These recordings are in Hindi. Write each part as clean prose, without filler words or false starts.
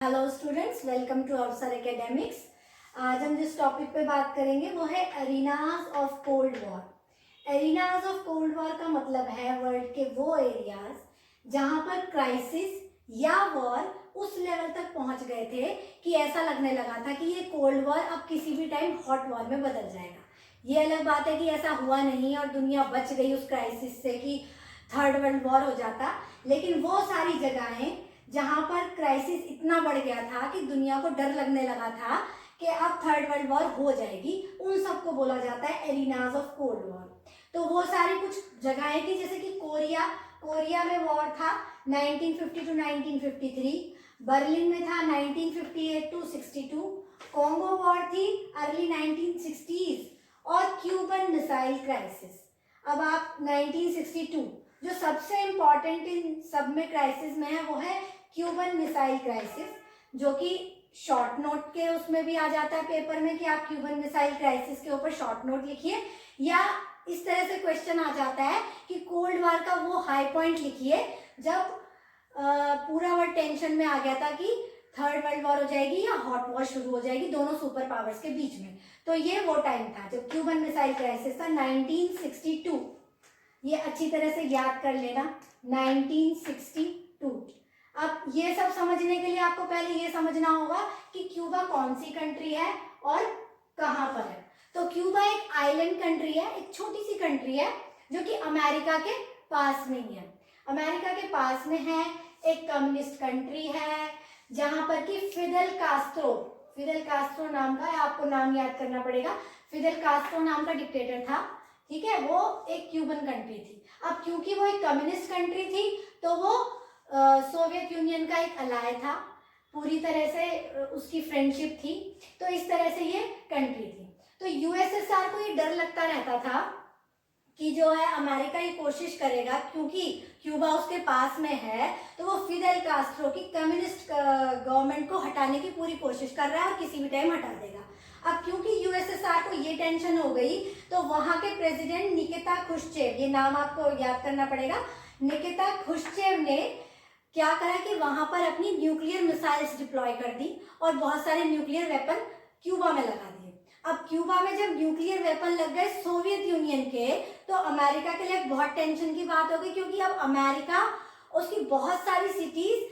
हेलो स्टूडेंट्स, वेलकम टू अवसर एकेडमिक्स। आज हम जिस टॉपिक पे बात करेंगे वो है arenas of cold war. Arenas of cold war का मतलब है वर्ल्ड के वो एरियाज जहां पर क्राइसिस या वॉर उस लेवल तक पहुंच गए थे कि ऐसा लगने लगा था कि ये कोल्ड वॉर अब किसी भी टाइम हॉट वॉर में बदल जाएगा। ये अलग बात है कि ऐसा हुआ नहीं और दुनिया बच गई उस क्राइसिस से कि थर्ड वर्ल्ड वॉर हो जाता, लेकिन वो सारी जगहें जहां पर क्राइसिस इतना बढ़ गया था कि दुनिया को डर लगने लगा था कि अब थर्ड वर्ल्ड वॉर हो जाएगी, उन सबको बोला जाता है एरिनाज ऑफ कोल्ड वॉर। तो वो सारी कुछ जगहें थी, जैसे कि कोरिया में वॉर था 1950 टू 1953, बर्लिन में था 1958 टू 62, कॉन्गो वॉर थी अर्ली 1960s और क्यूबन मिसाइल क्राइसिस। अब आप 1962 जो सबसे इम्पॉर्टेंट इन सब में क्राइसिस में है वो है क्यूबन मिसाइल क्राइसिस, जो कि शॉर्ट नोट के उसमें भी आ जाता है पेपर में कि आप क्यूबन मिसाइल क्राइसिस के ऊपर शॉर्ट नोट लिखिए, या इस तरह से क्वेश्चन आ जाता है कि कोल्ड वॉर का वो हाई पॉइंट लिखिए जब पूरा वर्ल्ड टेंशन में आ गया था कि थर्ड वर्ल्ड वॉर हो जाएगी या हॉट वॉर शुरू हो जाएगी दोनों सुपर पावर्स के बीच में। तो ये वो टाइम था जब क्यूबन मिसाइल क्राइसिस था 1962। ये अच्छी तरह से याद कर लेना 1962। अब ये सब समझने के लिए आपको पहले ये समझना होगा कि क्यूबा कौन सी कंट्री है और कहाँ पर है। तो क्यूबा एक आइलैंड कंट्री है, एक छोटी सी कंट्री है जो कि अमेरिका के पास में ही है। अमेरिका के पास में है, एक कम्युनिस्ट कंट्री है जहां पर कि फिदेल कास्ट्रो नाम का है, आपको नाम याद करना पड़ेगा। फिदेल कास्ट्रो नाम का डिक्टेटर था, ठीक है, वो एक क्यूबन कंट्री थी। अब क्योंकि वो एक कम्युनिस्ट कंट्री थी तो वो सोवियत यूनियन का एक अलाय था, पूरी तरह से उसकी फ्रेंडशिप थी, तो इस तरह से ये कंट्री थी। तो यूएसएसआर को ये डर लगता रहता था कि जो है अमेरिका ये कोशिश करेगा, क्योंकि क्यूबा उसके पास में है, तो वो फिदेल कास्ट्रो की कम्युनिस्ट गवर्नमेंट को हटाने की पूरी कोशिश कर रहा है और किसी भी टाइम हटा देगा। अब क्योंकि यूएसएसआर को ये टेंशन हो गई तो वहां के प्रेसिडेंट निकिता खुश्चेव, ये नाम आपको याद करना पड़ेगा, निकिता खुश्चेव ने क्या करा कि वहां पर अपनी न्यूक्लियर मिसाइल्स डिप्लॉय कर दी और बहुत सारे न्यूक्लियर वेपन क्यूबा में लगा दिए। अब क्यूबा में जब न्यूक्लियर वेपन लग गए सोवियत यूनियन के, तो अमेरिका के लिए बहुत टेंशन की बात हो गई, क्योंकि अब अमेरिका उसकी बहुत सारी सिटीज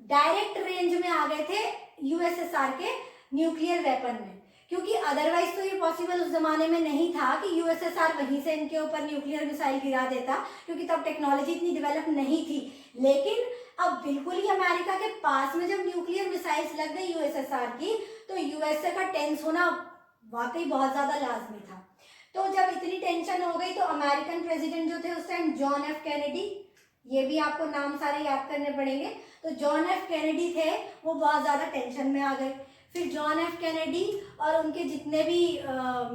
डायरेक्ट रेंज में आ गए थे यूएसएसआर के न्यूक्लियर वेपन में, क्योंकि अदरवाइज तो ये पॉसिबल उस जमाने में नहीं था कि यूएसएसआर वहीं से इनके ऊपर न्यूक्लियर मिसाइल गिरा देता, क्योंकि तब टेक्नोलॉजी इतनी डेवलप नहीं थी। लेकिन अब बिल्कुल ही अमेरिका के पास में जब न्यूक्लियर मिसाइल्स लग गई यूएसएसआर की, तो यूएसए का टेंस होना वाकई बहुत ज्यादा लाजमी था। तो जब इतनी टेंशन हो गई तो अमेरिकन प्रेसिडेंट जो थे उस टाइम जॉन एफ कैनेडी, ये भी आपको नाम सारे याद करने पड़ेंगे, तो जॉन एफ कैनेडी थे, वो बहुत ज्यादा टेंशन में आ गए। फिर जॉन एफ कैनेडी और उनके जितने भी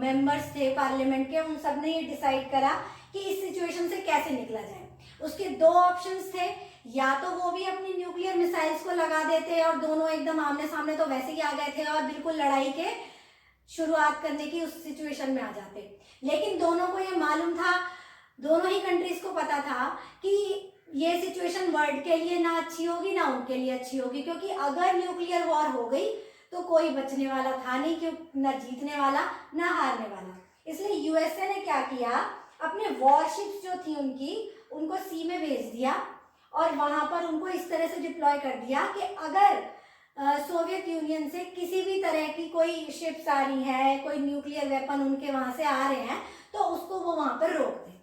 मेंबर्स थे पार्लियामेंट के, उन सब ने ये डिसाइड करा कि इस सिचुएशन से कैसे निकला जाए। उसके दो ऑप्शंस थे, या तो वो भी अपनी न्यूक्लियर मिसाइल्स को लगा देते और दोनों एकदम आमने सामने तो वैसे ही आ गए थे और बिल्कुल लड़ाई के शुरुआत करने की उस सिचुएशन में आ जाते। लेकिन दोनों को ये मालूम था, दोनों ही कंट्रीज को पता था कि ये सिचुएशन वर्ल्ड के लिए ना अच्छी होगी ना उनके लिए अच्छी होगी, क्योंकि अगर न्यूक्लियर वॉर हो गई तो कोई बचने वाला था नहीं, क्यों ना जीतने वाला ना हारने वाला। इसलिए यूएसए ने क्या किया, अपने वॉरशिप्स जो थी उनको सी में भेज दिया और वहां पर उनको इस तरह से डिप्लॉय कर दिया कि अगर सोवियत यूनियन से किसी भी तरह की कोई शिप्स आ रही है, कोई न्यूक्लियर वेपन उनके वहां से आ रहे हैं, तो उसको वो वहां पर रोक दें।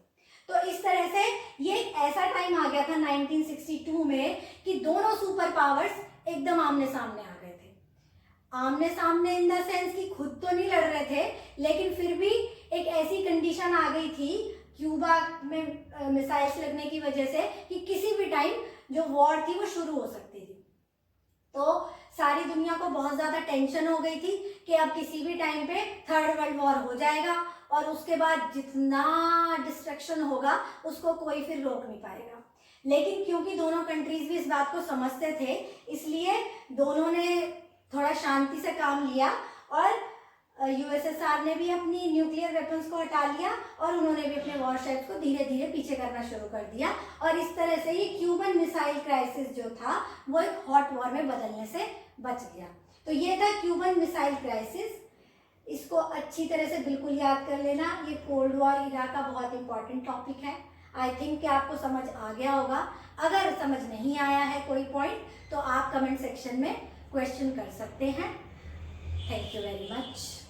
तो इस तरह से ये एक ऐसा टाइम आ गया था 1962 में कि दोनों सुपर पावर्स एकदम आमने सामने आ गए थे। आमने सामने इन द सेंस कि खुद तो नहीं लड़ रहे थे, लेकिन फिर भी एक ऐसी कंडीशन आ गई थी क्यूबा में मिसाइल्स लगने की वजह से कि किसी भी टाइम जो वॉर थी वो शुरू हो सकती थी। तो सारी दुनिया को बहुत ज्यादा टेंशन हो गई थी कि अब किसी भी टाइम पे थर्ड वर्ल्ड वॉर हो जाएगा और उसके बाद जितना डिस्ट्रक्शन होगा उसको कोई फिर रोक नहीं पाएगा। लेकिन क्योंकि दोनों कंट्रीज भी इस बात को समझते थे, इसलिए दोनों ने थोड़ा शांति से काम लिया और यूएसएसआर ने भी अपनी न्यूक्लियर वेपन्स को हटा लिया और उन्होंने भी अपने वॉरशेप्स को धीरे धीरे पीछे करना शुरू कर दिया, और इस तरह से ये क्यूबन मिसाइल क्राइसिस जो था वो एक हॉट वॉर में बदलने से बच गया। तो ये था क्यूबन मिसाइल क्राइसिस। इसको अच्छी तरह से बिल्कुल याद कर लेना, ये कोल्ड वॉर इरा का बहुत इंपॉर्टेंट टॉपिक है। आई थिंक कि आपको समझ आ गया होगा। अगर समझ नहीं आया है कोई पॉइंट तो आप कमेंट सेक्शन में क्वेश्चन कर सकते हैं। Thank you very much.